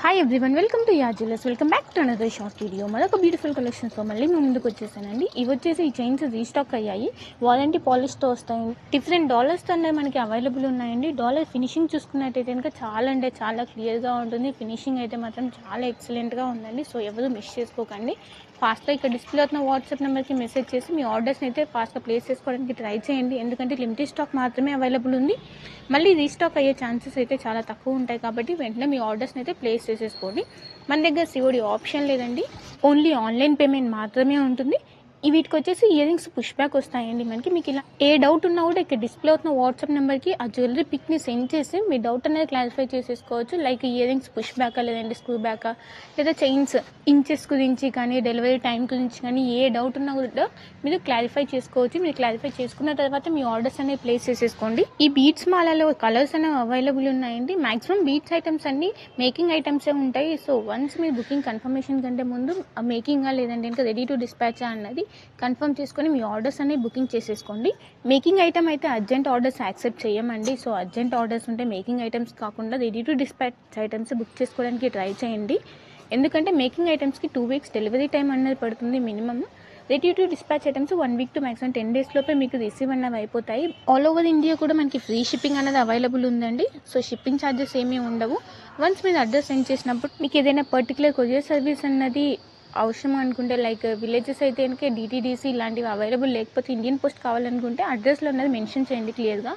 Hi everyone, welcome to yeah jewellers. Welcome back to another short video. మరొక beautiful కలెక్షన్స్తో మళ్ళీ మేము ముందుకు వచ్చేసానండి. ఇవి వచ్చేసి ఈ చైన్స్ రీస్టాక్ అయ్యాయి. వారంటీ పాలిష్తో వస్తాయి. డిఫరెంట్ డాలర్స్తో అనేది మనకి అవైలబుల్ ఉన్నాయండి. డాలర్ ఫినిషింగ్ చూసుకున్నట్టయితే కనుక చాలా అంటే చాలా క్లియర్గా ఉంటుంది. ఫినిషింగ్ అయితే మాత్రం చాలా ఎక్సలెంట్గా ఉందండి. సో ఎవరు మిస్ చేసుకోకండి. ఫాస్ట్గా ఇక్కడ డిస్ప్లే అవుతున్న వాట్సాప్ నెంబర్కి మెసేజ్ చేసి మీ ఆర్డర్స్ని అయితే ఫాస్ట్గా ప్లేస్ చేసుకోవడానికి ట్రై చేయండి. ఎందుకంటే లిమిటెడ్ స్టాక్ మాత్రమే అవైలబుల్ ఉంది. మళ్ళీ రీస్టాక్ అయ్యే ఛాన్సెస్ అయితే చాలా తక్కువ ఉంటాయి. కాబట్టి వెంటనే మీ ఆర్డర్స్ని అయితే ప్లేస్ చేసేసుకోండి. మన దగ్గర సిఓడి ఆప్షన్ లేదండి. ఓన్లీ ఆన్లైన్ పేమెంట్ మాత్రమే ఉంటుంది. వీటికి వచ్చేసి ఇయర్ రింగ్స్ పుష్ బ్యాక్ వస్తాయండి. మీకు ఇలా ఏ డౌట్ ఉన్నా కూడా ఇక్కడ డిస్ప్లే అవుతున్న వాట్సాప్ నెంబర్కి ఆ జ్యువెలరీ పిక్ని సెండ్ చేసి మీ డౌట్ అనేది క్లారిఫై చేసేసుకోవచ్చు. లైక్ ఇయర్ రింగ్స్ పుష్ బ్యాకా, లేదంటే స్క్రూ బ్యాకా, లేదా చైన్స్ ఇంచెస్ గురించి కానీ, డెలివరీ టైం గురించి కానీ ఏ డౌట్ ఉన్నా కూడా మీరు క్లారిఫై చేసుకోవచ్చు. మీరు క్లారిఫై చేసుకున్న తర్వాత మీ ఆర్డర్స్ అనేవి ప్లేస్ చేసేసుకోండి. ఈ బీట్స్ మాలలో కలర్స్ అనేవి అవైలబుల్ ఉన్నాయండి. మాక్సిమం బీట్స్ ఐటమ్స్ అన్ని మేకింగ్ ఐటమ్సే ఉంటాయి. సో వన్స్ మీరు బుకింగ్ కన్ఫర్మేషన్ కంటే ముందు మేకింగా లేదంటే ఇంకా రెడీ టు డిస్పాచ్ అన్నది కన్ఫర్మ్ చేసుకొని మీ ఆర్డర్స్ అనేవి బుకింగ్ చేసేసుకోండి. మేకింగ్ ఐటమ్ అయితే అర్జెంట్ ఆర్డర్స్ యాక్సెప్ట్ చేయమండి. సో అర్జెంట్ ఆర్డర్స్ ఉంటే మేకింగ్ ఐటమ్స్ కాకుండా ready to dispatch items book చేసుకోవడానికి ట్రై చేయండి. ఎందుకంటే మేకింగ్ ఐటమ్స్కి 2 weeks డెలివరీ టైం అనేది పడుతుంది minimum. Ready to dispatch items 1 week to maximum 10 days లోపే మీకు రిసీవ్ అనేవి అయిపోతాయి. ఆల్ ఓవర్ ఇండియా కూడా మనకి ఫ్రీ షిప్పింగ్ అనేది అవైలబుల్ ఉందండి. సో షిప్పింగ్ ఛార్జెస్ ఏమీ ఉండవు. వన్స్ మీరు అడ్రస్ సెండ్ చేసినప్పుడు మీకు ఏదైనా పర్టికులర్ కొరియర్ సర్వీస్ అన్నది అవసరం అనుకుంటే, లైక్ విలేజెస్ అయితే కనుక డిటీడీసీ ఇలాంటివి అవైలబుల్ లేకపోతే ఇండియన్ పోస్ట్ కావాలనుకుంటే అడ్రస్లో అన్నది మెన్షన్ చేయండి క్లియర్గా.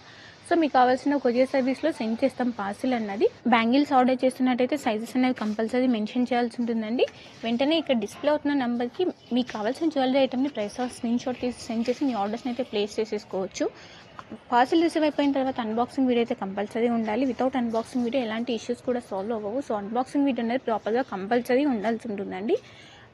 సో మీకు కావాల్సిన కొరియర్ సర్వీస్లో సెండ్ చేస్తాం పార్సిల్ అన్నది. బ్యాంగిల్స్ ఆర్డర్ చేస్తున్నట్టయితే సైజెస్ అనేది కంపల్సరీ మెన్షన్ చేయాల్సి ఉంటుందండి. వెంటనే ఇక్కడ డిస్ప్లే అవుతున్న నెంబర్కి మీకు కావాల్సిన జ్యువెలరీ ఐటమ్ని ప్రైస్ ఆఫ్ స్క్రీన్ షాట్ తీసి సెండ్ చేసి మీ ఆర్డర్స్ని అయితే ప్లేస్ చేసేసుకోవచ్చు. పార్సిల్ రిసీవ్ అయిపోయిన తర్వాత అన్బాక్సింగ్ వీడియో అయితే కంపల్సరీ ఉండాలి. వితౌట్ అన్బాక్సింగ్ వీడియో ఎలాంటి ఇష్యూస్ కూడా సాల్వ్ అవ్వవు. సో అన్బాక్సింగ్ వీడియో అనేది ప్రాపర్గా కంపల్సరీ ఉండాల్సి ఉంటుందండి.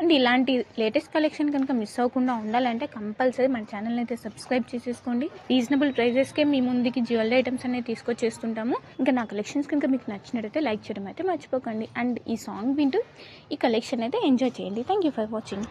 అండ్ ఇలాంటి లేటెస్ట్ కలెక్షన్ కనుక మిస్ అవ్వకుండా ఉండాలంటే కంపల్సరీ మన ఛానల్ని అయితే సబ్స్క్రైబ్ చేసేసుకోండి. రీజనబుల్ ప్రైజెస్కే మీ ముందుకి జ్యువెలరీ ఐటమ్స్ అనేది తీసుకొచ్చేస్తుంటాము. ఇంకా నా కలెక్షన్స్ కనుక మీకు నచ్చినట్టయితే లైక్ చేయడం అయితే మర్చిపోకండి. అండ్ ఈ సాంగ్ వింటూ ఈ కలెక్షన్ అయితే ఎంజాయ్ చేయండి. Thank you for watching.